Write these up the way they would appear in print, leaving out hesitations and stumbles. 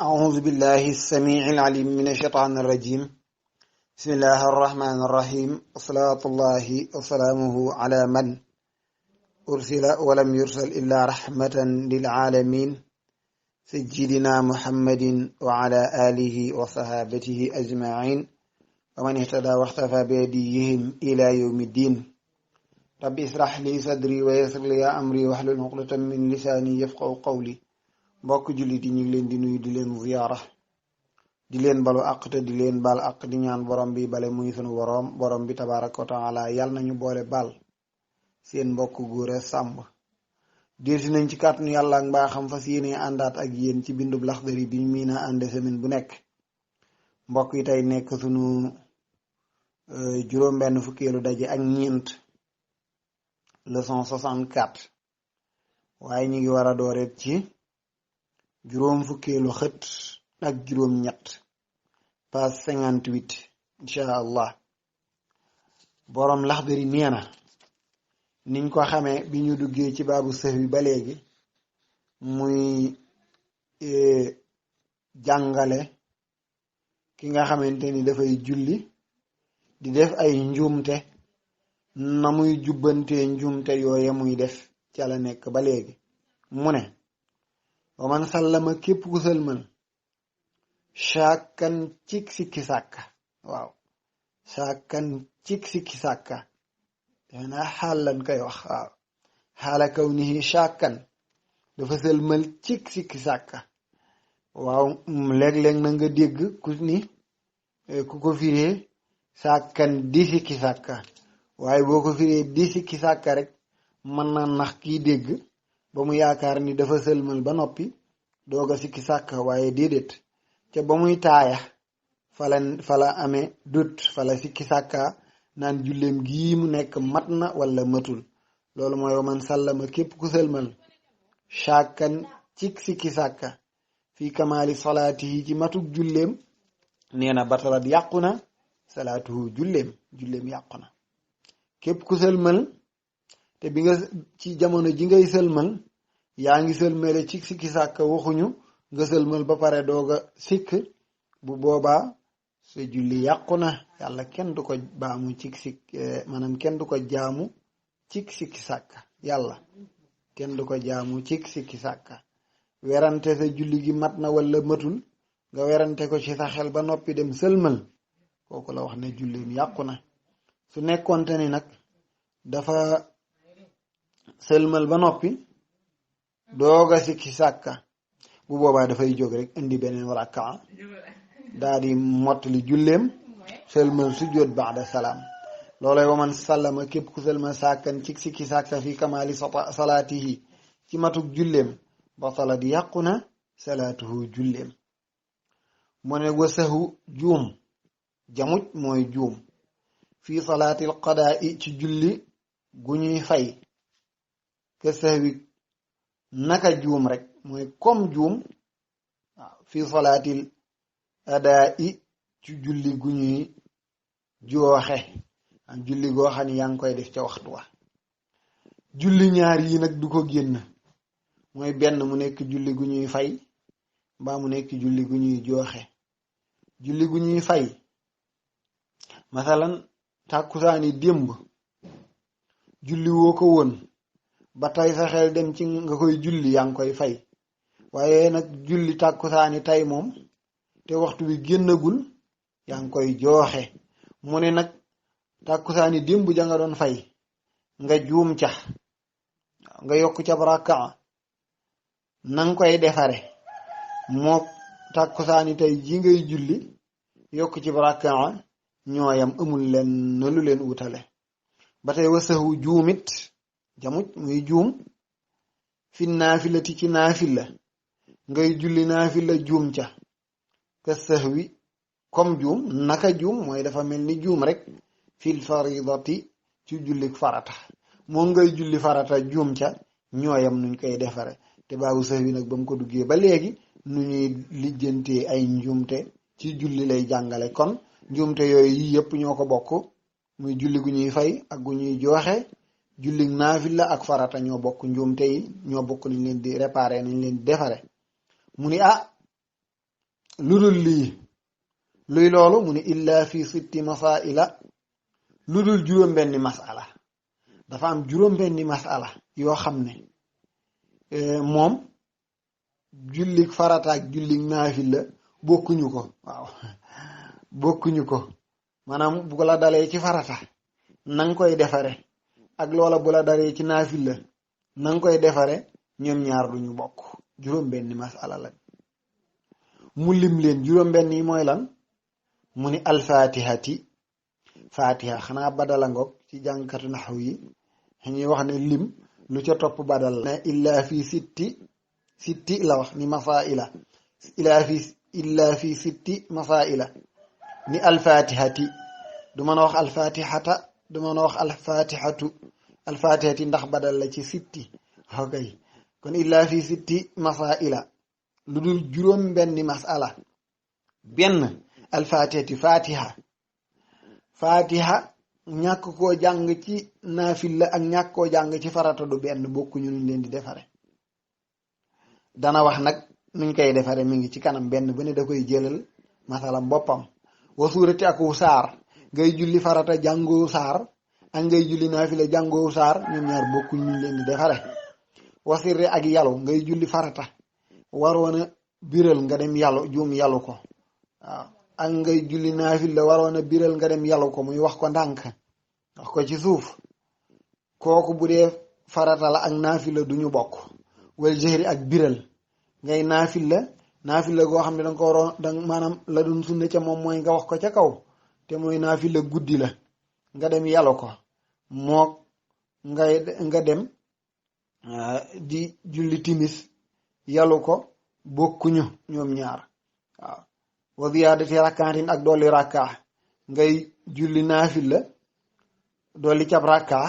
أعوذ بالله السميع العليم من الشيطان الرجيم بسم الله الرحمن الرحيم وصلاة الله وسلامه على من أرسل ولم يرسل إلا رحمة للعالمين سيدنا محمد وعلى آله وصحابته أجمعين ومن اهتدى واختفى بهديهم إلى يوم الدين رب اشرح لي صدري ويسر لي أمري واحلل عقدة من لساني يفقهوا قولي mbokk jullit yi ñu ngi leen di nuyu di leen ziyaara di leen balu àq te di leen baal àq di ñaan borom bi bale muy sunu borom bi tabaaraka wa taala yàlla nañu boole baal seen mbokk Gora Samb dirsi nañ ci kàttanu yàlla ak mbaaxam fas yéene àndaat ak yéen ci bindub Laxdari bi mii na ànde semaine bu nekk mbokk yi tey nekk sunu juróom-benn fukkeelu daje ak ñeent leçon 64 waaye ñu ngi war a dooreet ci juróom fukkeelu xët ak juróom ñett page 58 incha allah boroom Laxdari nee na niñ ko xamee bi ñu duggee ci baabu sahwi ba léegi muy jàngale ki nga xamante ni dafay julli di def ay njuumte na muy jubbantee njuumte yooye muy def ca la nekk ba léegi mu ne wa man sallama képp ku sëlmal shakkan cig sikki sàkka waaw shakkan cig sikki sàkka danaa xaal lan koy wax waaw xaala kaw nihi shakkan dafa sëlmal cig sikki sàkka waaw léeg-léeg na nga dégg ku ni ku ko firee shakkan di sikki sàkka waaye boo ko firee di sikki sàkka rek mën na nax kii dégg ba mu yaakaar ni dafa sëlmal ba noppi dooga sikki sàkka waaye déedéet ca ba muy taaya fala amee dut fala sikki sàkka naan julleem gii mu nekk mat na wala matul loolu mooy wa man sallama képp ku sëlmal shakkan cik sikki sàkka fii kamaali salaatihi ci matuk julleem nee na batalat yàqu na salaatuhu julleem yàqu na képp ku sëlmal te bi nga ci jamono ji ngay sëlmal yaa ngi sëlmale ci sikki sàkka waxuñu nga sëlmal ba pare dooga sikk bu boobaa sa julli yàqu na yàlla kenn du ko baamu maanaam kenn du ko jaamu cik sikki sàkka yàlla kenn du ko jaamu cik sikki sàkka werante sa julli gi mat na wala matul nga werante ko ci sa xel ba noppi dem sëlmal kooku la wax ne jullim yàqu na su nekkoonte ni nag dafa sëlmal ba noppi dooga sikki sàkka bu boobaa dafay jóg rek indi beneen rakkaa daa di mottali julleem sëlmal sujjóot baada salaam loolay wa man sallama képp ku sëlmal sàkkan ci sikki sàkka fi kamaali salaatihi ci matuk julleem batala di yàqu na salaatuhu julleem mu ne wasahu juum jamuj mooy juum fi salaatil qadaa i ci julli gu ñuy fay ke sahwi naka juum rek mooy comme juum waaw fii salaatil adaa i ci julli gu ñuy jooxe am julli goo xam ne yaa ngi koy def ca waxtu wa julli ñaar yi nag du ko génn mooy benn mu nekk julli gu ñuy fay mbaa mu nekk julli gu ñuy jooxe julli gu ñuy fay masalan tàkkusaani démb julli woo ko woon ba tey sa xel dem ci nga koy julli yaa ngi koy fay waaye nag julli tàkkusaani tey moom te waxtu bi génnagul yaa ngi koy jooxe mu ne nag tàkkusaani démb ja nga doon fay nga juum ca nga yokk ca rakkaa na nga koy defare moo tàkkusaani tey ji ngay julli yokk ci rakkaa ñooyam amul leen na lu leen wutale ba tey wasahu juumit jamuj muy juum fi naafilati ci naafila ngay julli naafila juum ca ka sahwi comme juum naka juum mooy dafa mel ni juum rek fil faridati ci julli farata moo ngay julli farata juum ca ñooyam nuñ koy defare te baabu sahwi nag ba mu ko duggee ba léegi nu ñuy lijjantee ay njuumte ci julli lay jàngale kon njuumte yooyu yi yëpp ñoo ko bokk muy julli gu ñuy fay ak gu ñuy jooxe julli naafila ak farata ñoo bokk njuumte yi ñoo bokk nañ leen di réparer nañ leen di defare mu ni lu dul lii luy loolu mu ni illa fi sitti masaila lu dul juróom-benni masala dafa am juróom-benni masala yoo xam ne moom jullik farata ak jullik naafila bokkuñu ko waaw bokkuñu ko maanaam bu la dalee ci farata nanga koy defare ak loola bu la dalee ci naafila nanga koy defare ñoom ñaar duñu bokk juróom-benni masala la mu lim leen juróom-benn yi mooy lan mu ni alfatihati fatiha xanaa badala ngoog ci jàngkatu naxaw yi ñuy wax ne lim lu ca topp badal ne illa fi sitti la wax ni masaila illa fi sitti masaila ni alfatihati du mën a wax alfatihata du mën a wax alfatihati ndax badal la ci sitti ok kon illa fi sitti masaila lu dul juróom benni masala benn alfatihati fatiha ñàkk koo jàng ci naafila ak ñàkk koo jàng ci farata du benn bokkuñu nuñ leen di defare dana wax nag nuñ koy defare mi ngi ci kanam benn bu ne da koy jëlal masalam boppam wa suurati ak wu saar ngay julli farata jàngoo saar ak ngay julli naafila jàngoo saar ñoom ñaar bokkuñ nuñ leen di defare wa sirri ak yalu ngay julli farata waroon a biral nga dem yalu juum yalu ko waaw ak ngay julli naafila waroon a biral nga dem yalu ko muy wax ko ndànk wax ko ci suuf kooku bu dee farata la ak naafila duñu bokk wal jëhri ak biral ngay naafila goo xam ne danga ko waroon danga maanaam la doon sunna ca moom mooy nga wax ko ca kaw te mooy naafila guddi la nga dem yalu ko mook nga dem di julli timis yalu ko bokkuñu ñoom ñaar waaw wa ziyaadati rakkaatin ak dolli rakka ngay julli naafila dolli cab rakka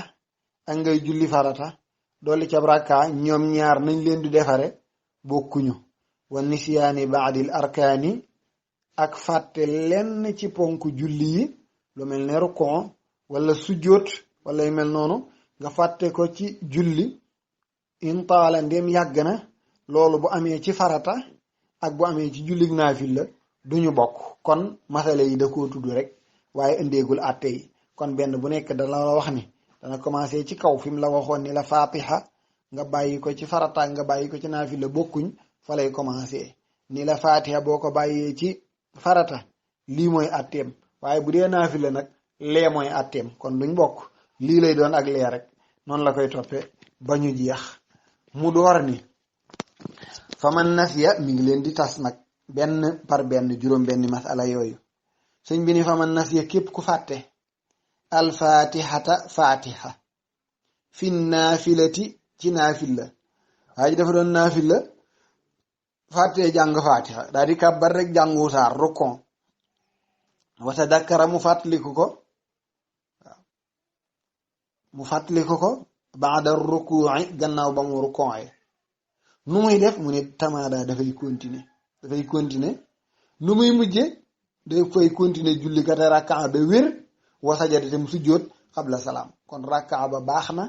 ak ngay julli farata dolli cab rakka ñoom ñaar nañ leen di defare bokkuñu wa nisyaani baadil arkaani ak fàtte lenn ci ponk julli yi lu mel ne rukon wala sujjóot wala yu mel noonu nga fàtte ko ci julli intaala ndem yàgg na loolu bu amee ci farata ak bu amee ci jullig naafila duñu bokk kon masala yi da koo tudd rek waaye indeegul àtte yi kon benn bu nekk dana la wax ni dana commencé ci kaw fi mu la waxoon ni la fatiha nga bàyyi ko ci farata nga bàyyi ko ci naafila bokkuñ fa lay commencé ni la fatiha boo ko bàyyee ci farata lii mooy àtteem waaye bu dee naafila nag lee mooy àtteem kon duñ bokk lii lay doon ak lee rek noonu la koy toppe ba ñu jeex mu door ni fa man nasiya mi ngi leen di tas nag benn par benn juróom benn masala yooyu sëñ bi ni fa man nasiya képp ku fàtte alfatihata fatiha fi naafilati ci naafila waa ji dafa doon naafila fàttee jàng fatiha daal di kàbbar rek jàngu saar rukon wata dakkara mu fàttaliku ko waaw mu fàttaliku ko baada ruku'i gannaaw ba mu rukon nu muy def mu ne tamaada dafay continuer nu muy mujje dafay continuer julli kate rakkaa ba wér wa sajada te mu sujjóot xabla salaam kon rakkaa ba baax na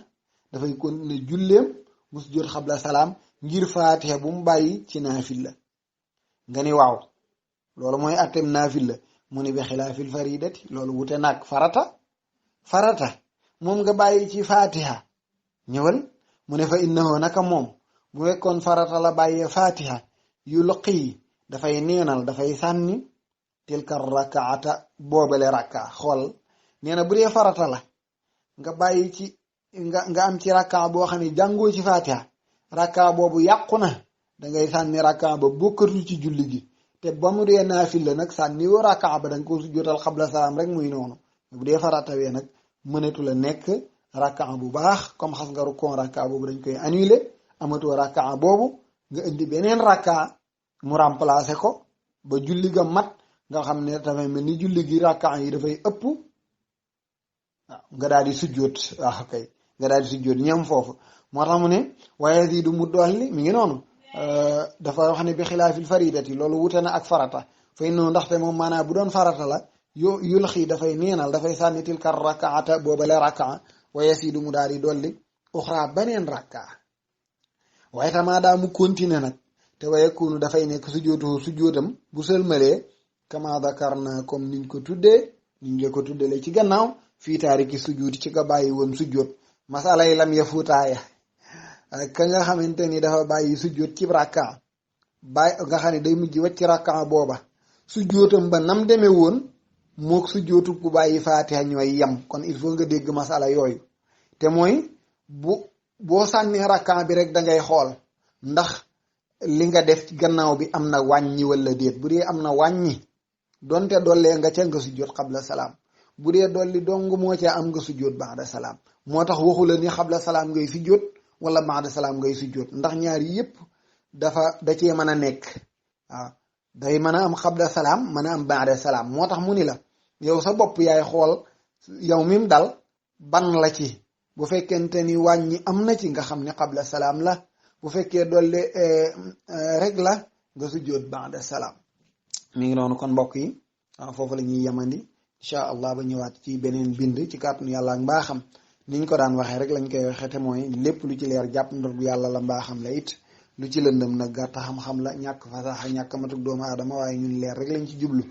dafay continuer julleem mu sujjóot xabla salaam ngir faatiha bu mu bàyyi ci naafila nga ni waaw loolu mooy attem naafila mu ni bi xilaafil faridati loolu wute nag farata moom nga bàyyi ci faatiha ñëwal mu ne fa innahu naka moom bu fekkoon farata la bàyyee fatiha yulqi dafay neenal dafay sànni tilka rakaata boobale rakka xool nee na bu dee farata la nga bàyyi ci nga am ci rakka boo xam ne jàngoo ci fatiha rakka boobu yàqu na dangay sànni rakka ba bokkatu ci julli gi te ba mu dee naafila nag sànni woo rakka ba danga ko sujjóotal xabla salaam rek muy noonu bu dee farata wee nag mënatu la nekk rakka bu baax comme xas nga rukkoon rakka boobu dañ koy annuler amatoo rakka boobu nga indi beneen rakka mu remplacer ko ba julli ga mat nga xam ne dafay mel ni julli gi rakka yi dafay ëpp waaw nga daal di sujjóot waaw kay nga daal di sujjóot ñam foofu moo tax mu ne waaye si du mu dolli mi ngi noonu dafa wax ne bi xilaafil faridati loolu wute na ak farata fay noonu ndaxte moom maanaam bu doon farata la yul xii dafay neenal dafay sànni tilka rakaata boobale rakka waaye si du mu daal di dolli uxra beneen rakka waaye tamaa daa mu continuer nag te wa yakunu dafay nekk sujjóotu sujjóotam bu sëlmalee kama dakarna comme niñ ko tuddee niñ la ko tuddale ci gannaaw fii taariki sujjóoti ci ka bàyyi woon sujjóot masala yi lam ya fuutaaya ka nga xamante ni dafa bàyyi sujjóot ci rakka bàyyi nga xam ne day mujj wacc rakka booba sujjóotam ba nam demee woon mook sujjóotu ku bàyyi faatiha ñooy yem kon il faut nga dégg masala yooyu te mooy boo sànnee rakka bi rek da ngay xool ndax li nga def ci gannaaw bi am na wàññi wala déet bu dee am na wàññi donte dollee nga ca nga sujjóot xabla salaam bu dee dolli dong moo ca am nga sujjóot ba'da salaam moo tax waxu la ni xabla salaam ngay sujjóot wala ba'da salaam ngay sujjóot ndax ñaar yi yëpp da cee mën a nekk waaw day mën a am xabla salaam mën a am ba'da salaam moo tax mu ni la yow sa bopp yaay xool yow mim dal ban la ci bu fekkente ni wàññi am na ci nga xam ne xabla salaam la bu fekkee dolli rek la nga sujjóot ba'da salaam mi ngi noonu kon mbokk yi foofu la ñuy yemandi incha allah ba ñëwaat ci beneen bind ci kàttanu yàlla ak mbaaxam niñ ko daan waxee rek lañ koy waxee te mooy lépp lu ci leer jàpp ndor bu yàlla la mbaaxam la it lu ci lëndëm nag gàtt xam-xam la ñàkk fasaxa ñàkk matuk doomu aadama waaye ñun leer rek lañ ci jublu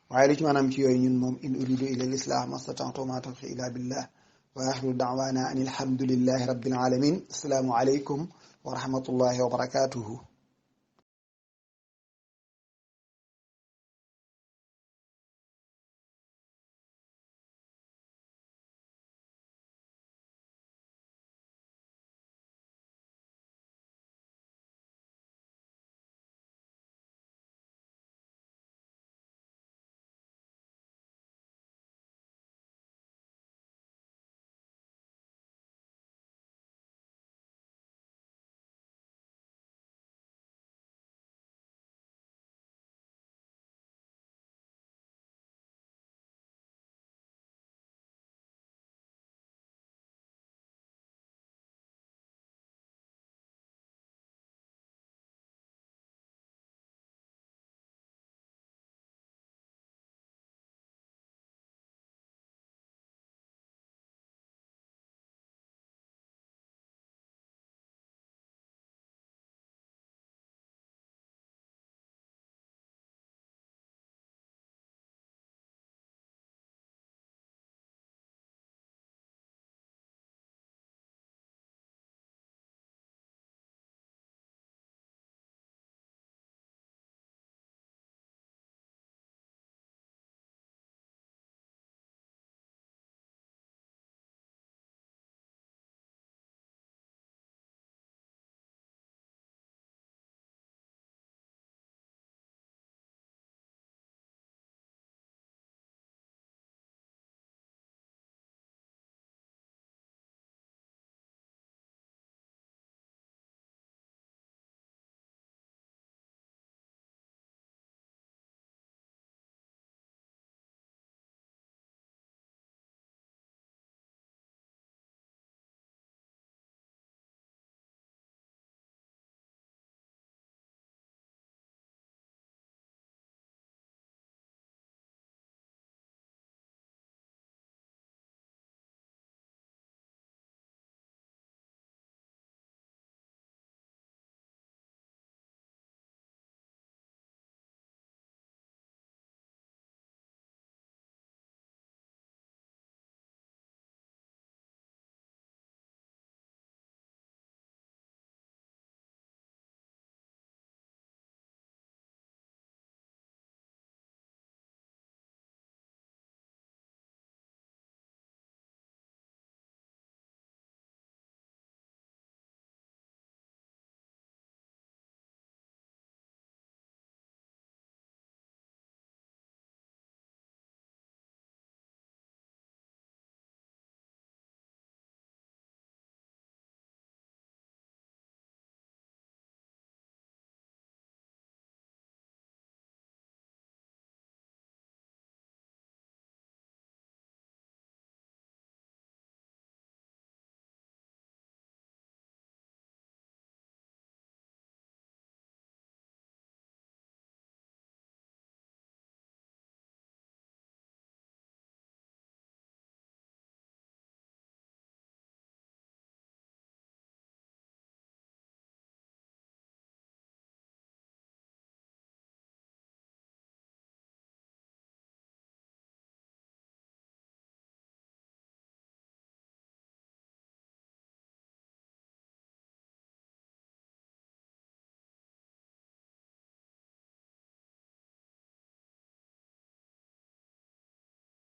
waaye lu ci maanaam ci yooyu ñun moom in uridu illa al islah mastata'tu ma tawfiqi illa billah wa axiru da'wana an alhamdulillahi rabbil alamin assalaamu alaykum wa rahmatullahi wa barakatuhu